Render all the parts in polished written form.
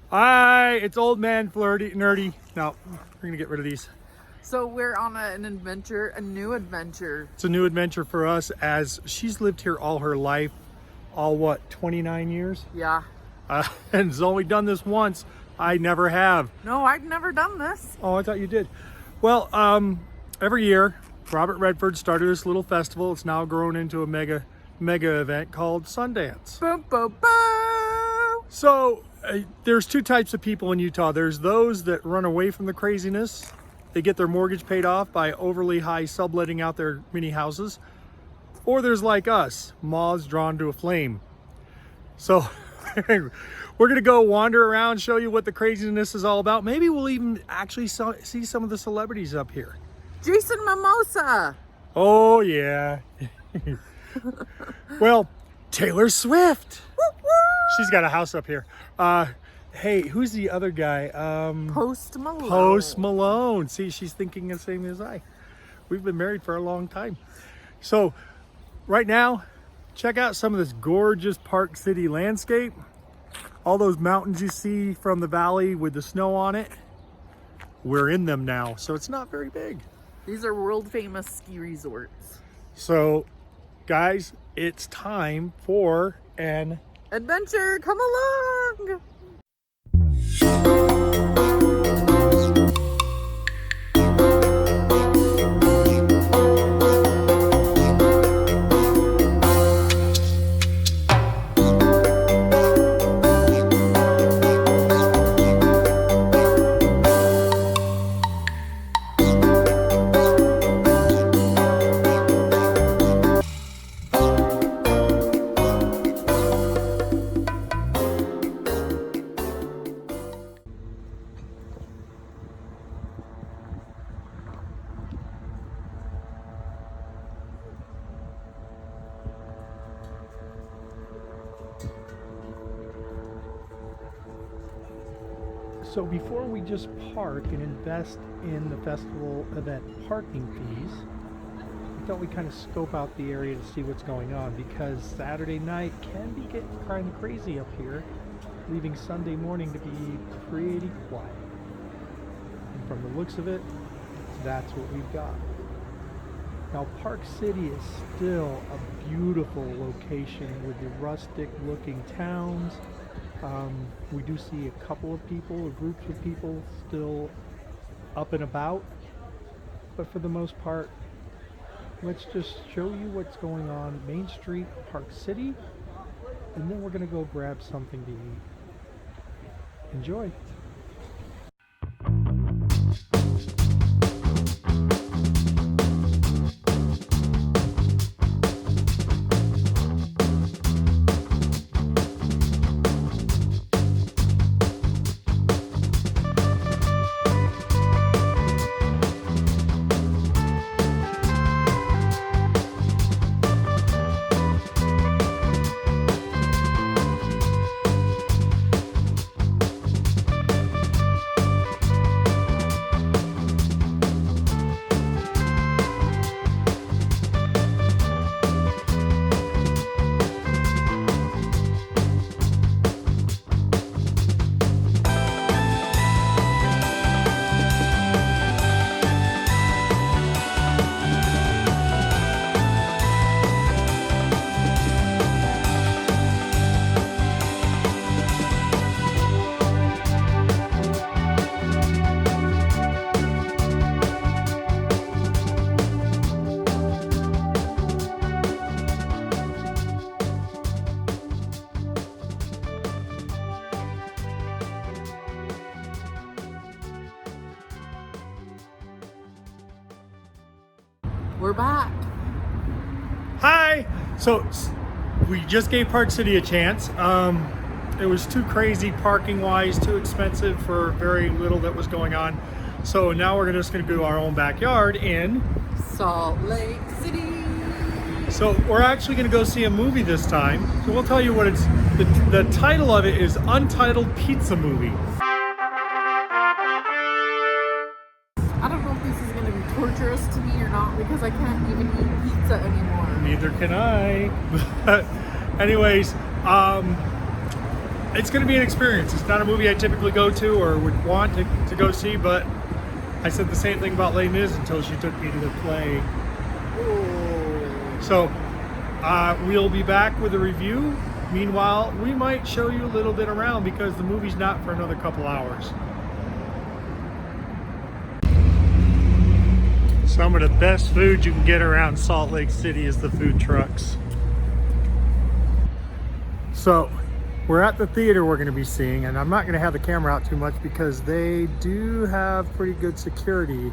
Hi, it's old man Flirty, nerdy. No, we're gonna get rid of these. So we're on an adventure, a new adventure. It's a new adventure for us as she's lived here all her life. All what, 29 years? Yeah. And has only done this once. I never have. No, I've never done this. Oh, I thought you did. Well, every year, Robert Redford started this little festival. It's now grown into a mega event called Sundance. Boom, boom, boom. So there's two types of people in Utah. There's those that run away from the craziness. They get their mortgage paid off by overly high subletting out their mini houses. Or there's like us, moths drawn to a flame. So we're gonna go wander around, show you what the craziness is all about. Maybe we'll even actually see some of the celebrities up here. Jason Mimosa. Oh yeah. Well, Taylor Swift. She's got a house up here. Hey, who's the other guy? Post Malone. Post Malone. See, she's thinking the same as I. We've been married for a long time. So right now, check out some of this gorgeous Park City landscape. All those mountains you see from the valley with the snow on it. We're in them now, so it's not very big. These are world famous ski resorts. So guys, it's time for an adventure. Come along. So before we just park and invest in the festival event parking fees, I thought we'd kind of scope out the area to see what's going on, because Saturday night can be getting kind of crazy up here, leaving Sunday morning to be pretty quiet. And from the looks of it, that's what we've got. Now Park City is still a beautiful location with the rustic looking towns. We do see a couple of people, or groups of people still up and about, but for the most part, let's just show you what's going on Main Street, Park City, and then we're going to go grab something to eat. Enjoy. We're back. Hi! So we just gave Park City a chance. It was too crazy parking wise, too expensive for very little that was going on. So now we're just gonna go to our own backyard in Salt Lake City. So we're actually gonna go see a movie this time. So we'll tell you what it's, the title of it is Untitled Pizza Movie. I don't know if this is going to be torturous to me or not, because I can't even eat pizza anymore. Neither can I. But anyways, it's going to be an experience. It's not a movie I typically go to or would want to go see, but I said the same thing about Les Mis until she took me to the play. Ooh. So we'll be back with a review. Meanwhile, we might show you a little bit around because the movie's not for another couple hours. Some of the best food you can get around Salt Lake City is the food trucks. So we're at the theater we're going to be seeing, and I'm not going to have the camera out too much because they do have pretty good security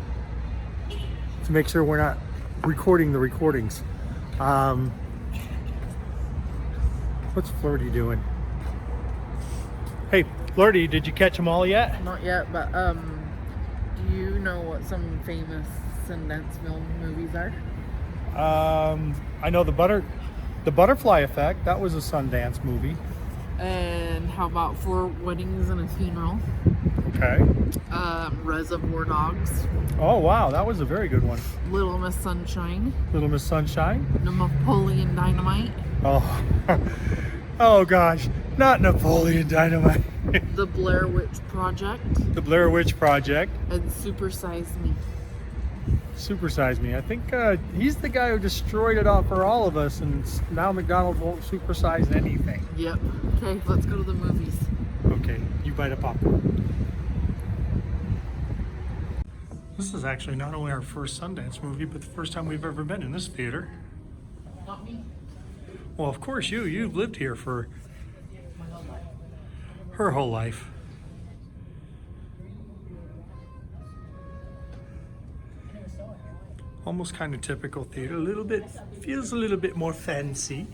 to make sure we're not recording the recordings. What's Flirty doing? Hey, Flirty, did you catch them all yet? Not yet, but do you know what some famous Sundance film movies are? I know the Butterfly Effect. That was a Sundance movie. And how about Four Weddings and a Funeral? Okay. Reservoir Dogs. Oh wow, that was a very good one. Little Miss Sunshine. Little Miss Sunshine. Napoleon Dynamite. Oh, oh gosh, not Napoleon Dynamite. The Blair Witch Project. The Blair Witch Project. And Super Size Me. Super Size Me. I think he's the guy who destroyed it all for all of us, and now McDonald's won't supersize anything. Yep. Okay, let's go to the movies. Okay, you bite a popcorn. This is actually not only our first Sundance movie, but the first time we've ever been in this theater. Not me. Well, of course you've lived here for her whole life. Almost kind of typical theater, a little bit, feels a little bit more fancy.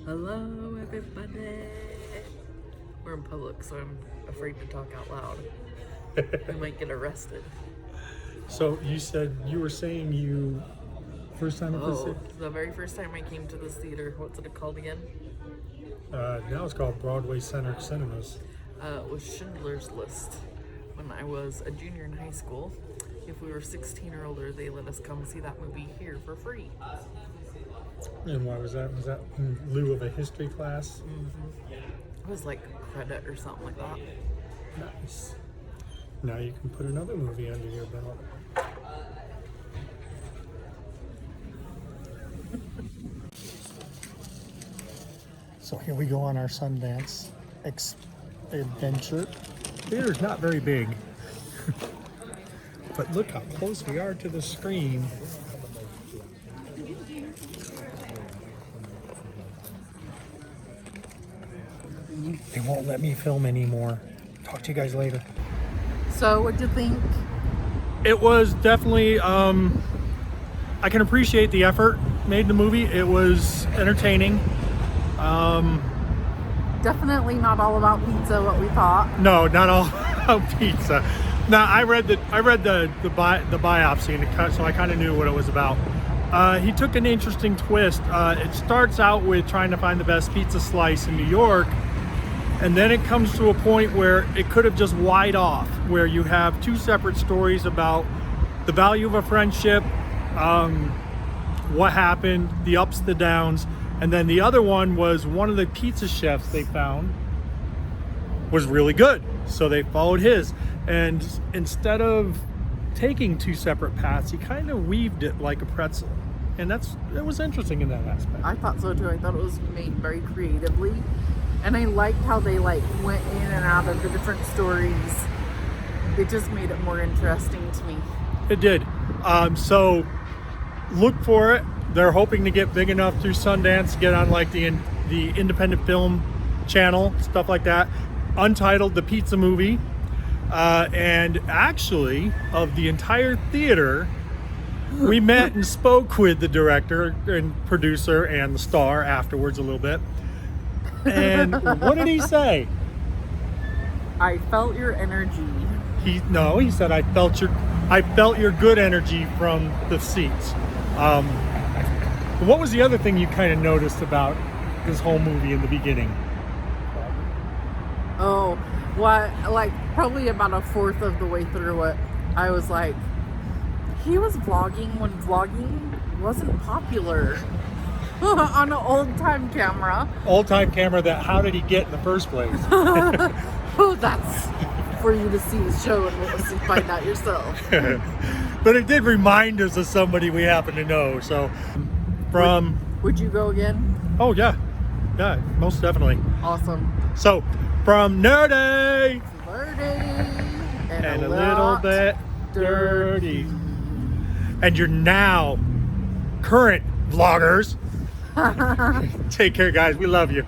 Hello, everybody. We're in public, so I'm afraid to talk out loud. We might get arrested. So you were saying you first time at this theater? The very first time I came to this theater, what's it called again? Now it's called Broadway Center Cinemas. It was Schindler's List. When I was a junior in high school, if we were 16 or older, they let us come see that movie here for free. And why was that? Was that in lieu of a history class? Mm-hmm. It was like credit or something like that. Nice. Now you can put another movie under your belt. So here we go on our Sundance adventure. Theater's not very big, but look how close we are to the screen. They won't let me film anymore. Talk to you guys later. So, what'd you think? It was definitely, I can appreciate the effort made in the movie. It was entertaining. Definitely not all about pizza, what we thought. No, not all about pizza. Now, I read the biopsy, and so I kind of knew what it was about. He took an interesting twist. It starts out with trying to find the best pizza slice in New York, and then it comes to a point where it could have just wide off, where you have two separate stories about the value of a friendship, what happened, the ups, the downs, and then the other one was one of the pizza chefs they found was really good, so they followed his. And instead of taking two separate paths, he kind of weaved it like a pretzel, and it was interesting in that aspect. I thought so too. I thought it was made very creatively, and I liked how they went in and out of the different stories. It just made it more interesting to me. It did. So look for it. They're hoping to get big enough through Sundance, get on like the independent film channel, stuff like that. Untitled, the pizza movie. And actually, of the entire theater, we met and spoke with the director and producer and the star afterwards a little bit. And what did he say? I felt your energy. He said I felt your good energy from the seats. What was the other thing you kind of noticed about this whole movie in the beginning? Oh, what? Like probably about a fourth of the way through it, I was like, he was vlogging when vlogging wasn't popular. on an old time camera. Old time camera that how did he get in the first place? Oh, that's for you to see the show and we'll see, find out yourself. But it did remind us of somebody we happen to know. So from Would you go again? oh yeah, most definitely. Awesome. So from nerdy Flirty and a little bit dirty. And you're now current vloggers. Take care, guys. We love you.